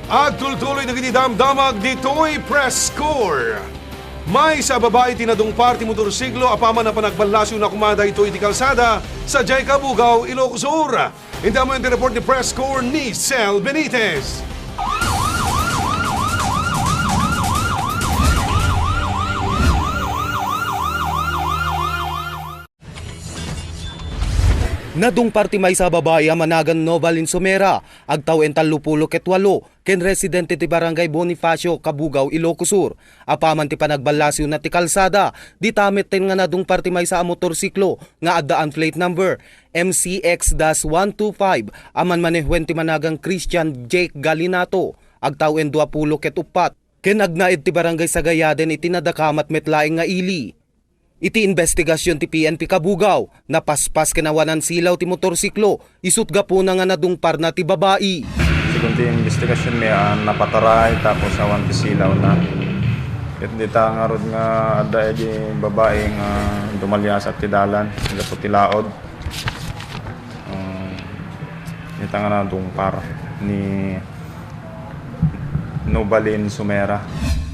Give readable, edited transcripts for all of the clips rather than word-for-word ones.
Agtultuloy na damdamag dito'y Presscore. May sa babae tinadong party motorsiklo apaman na panagbalasyo na kumada ito iti kalsada sa Jayca, Bugaw, Ilocos Sur. Hindi mo yung report ni Presscore ni Sel Benitez. Nadung party may sa babae managan Noval Insomera, agtaw en 38 ken residente ti barangay Bonifacio, Kabugaw, Ilocos Sur. Apaman ti panagbalasyo na ti kalsada, di tamit ten nga nadung party may sa motorsiklo nga addaan plate number MCX-125 aman manehwen ti managang Christian Jake Galinato, agtaw en 20 ket upat. Ken agnaid ti barangay Sagayaden iti nadakamat metlaeng nga ili. Iti investigasyon ti PNP Kabugaw, napaspas kinawanan silaw ti motorsiklo, isutga po na nga nadungpar na ti babae. Sigun ti investigasyon may napataray tapos awan ti silaw na. Ito di ta nga rod nga ada di babae nga dumalyas at ti dalan, nga po ti laod. Ito nga nadungpar ni Nobalin Sumera.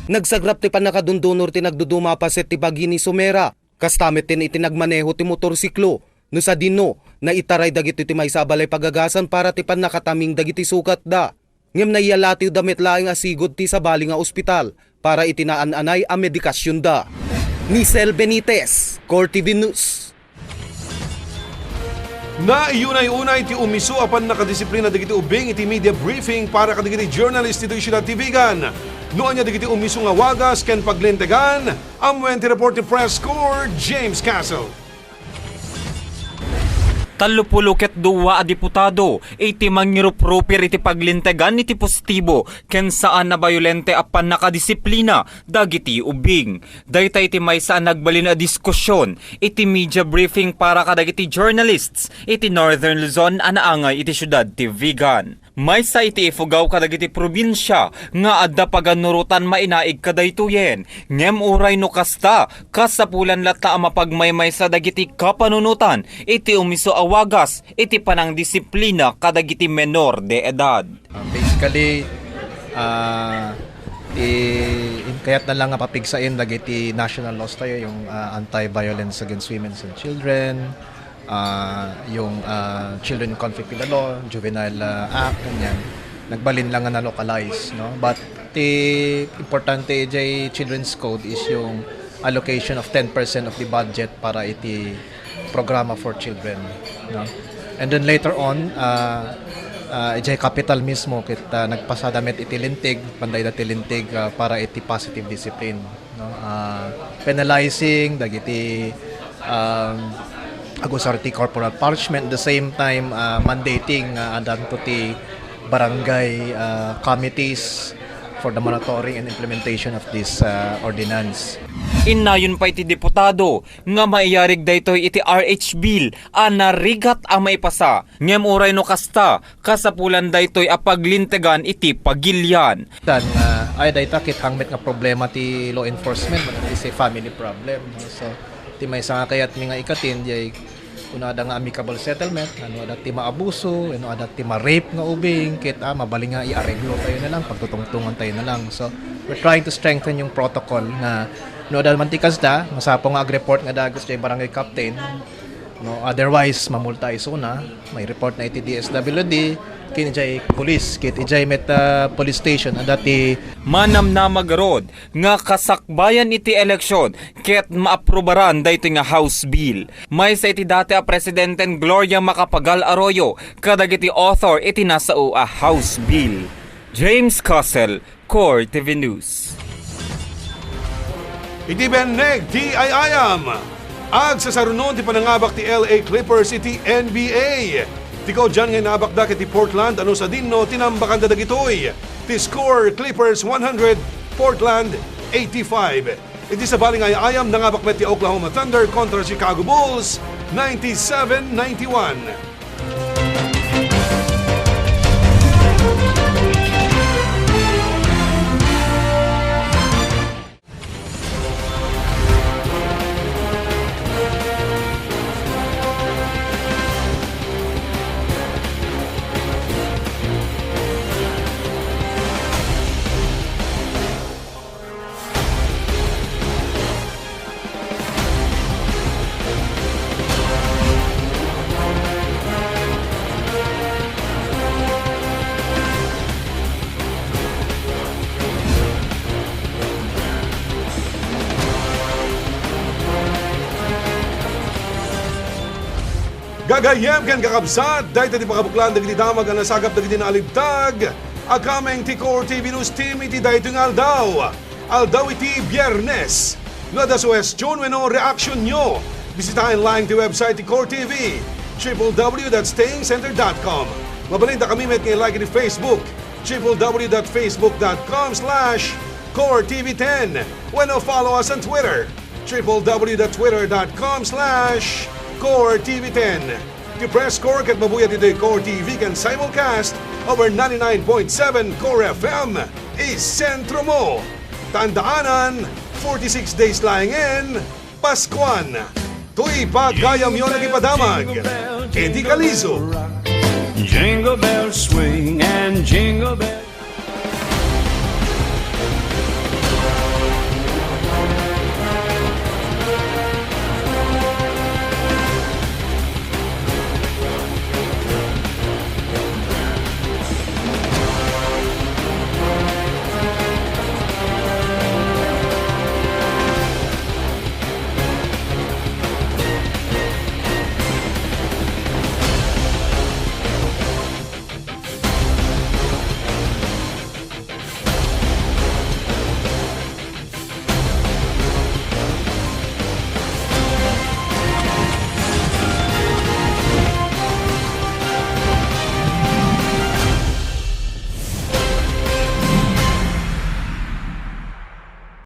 Nagsagrap ti panakadundunor ti nagdudumapaset ti bagi ni Sumera. Kastamit tin iti nagmaneho ti motorsiklo. No sa dino, na itaray dagiti ti may sabalay pagagasan para ti panakataming dagiti sukat da. Ngem naiyalatiw damit laing asigod ti sabali nga ospital para itinaan-anay a medikasyon da. Ni Sel Benitez, Core TV News. Na iunay-unay ti umiso apan nakadisiplina dagiti ubing iti media briefing para kadagiti journalist iti Siyudad Tivigan. Noon niya dagiti umiso nga wagas ken paglintegan, amwen ti report ni Presscore James Castle. 32 a diputado, iti mangiruproper iti paglintegan iti positibo ken saan na bayolente apan nakadisiplina dagiti ubing. Daytay iti maysa nagbalin a diskusyon iti media briefing para kadagiti journalists iti Northern Luzon anaangay iti Siyudad Tivigan. Maysa iti ifugaw kadagiti probinsya nga adda paganurutan mainaig kadaytoyen. Ngem uray no kasta kasapulan latta a mapagmaymay sa dagiti kapanunutan iti umiso awagas iti panang disiplina kadagiti menor de edad. Basically kayat na lang nga papigsain dagiti national laws tayo yung anti-violence against women and children, yung Children in Conflict with the Law, Juvenile Act, ganyan. Nagbalin lang nga na localize, no? But the importante jay Children's Code is yung allocation of 10% of the budget para iti programa for children, no? And then later on jay capital mismo kit nagpasadamet iti lintig, panday da ti lintig para iti positive discipline, no? Penalizing dagiti agusarti corporal punishment, the same time mandating adan to ti barangay committees for the monitoring and implementation of this ordinance. Inayon pa iti deputado nga maiyarig daytoy iti RH bill narigat a maipasa. Ngem uray no kasta kasapulan daytoy a paglintegan iti pagilyan. Dan ay dayta kit hangmet nga problema ti law enforcement, it is a family problem, no? So ti may nga kayat mi nga ikatin jay kuno ada nga amicable settlement, ano ada ti maabuso, ano ada ti ma-rape nga ubing, kit mabaling nga iareglo tayo na lang, pagtutungtungan tayo na lang. So we're trying to strengthen yung protocol na no ada man ti kasda masapo nga ag-report nga dagos jay barangay captain, no, otherwise mamulta iso na may report na iti DSWD kin jay police kit ijay met police station adati manam na magarod nga kasakbayan iti eleksyon ket maaprobaran daytoy nga House bill. May sa iti dati a Presidenten Gloria Macapagal Arroyo kadagiti author iti nasao a House bill. James Castle, Core TV News. Iti beneg ti ayayam. Ag sa sarunon ti panangabak ti LA Clippers iti NBA. Tikaw dyan ngay nabakdak iti Portland ano sa dinno tinambakan dadagitoy. Ti score Clippers 100, Portland 85. Iti sa baling ayayam nangabak met ti Oklahoma Thunder kontra Chicago Bulls 97-91. Kagayem ken kakabsat, dahil ti pakabuklan dagiti damag ang nasagap dagiti na alibtag. Akameng ti Core TV News Team iti dahito ng aldaw. Aldaw iti Biyernes. Nada suwestyon wenno reaksyon nyo. Bisitahin lang ti website ti Core TV, www.stayingcenter.com. Mabalita kami met ngayon like ni Facebook, www.facebook.com/CoreTV10. Wenno follow us on Twitter, www.twitter.com/CoreTV10. Ti Presscore ket mabuyat iti Core TV kan simulcast over 99.7 Core FM is sentro mo. Tandaanan, 46 days lying in Paskuan. Tuy pagayam yon ang ipadamag. Edi Calizo. Jingle bells swing and jingle bells.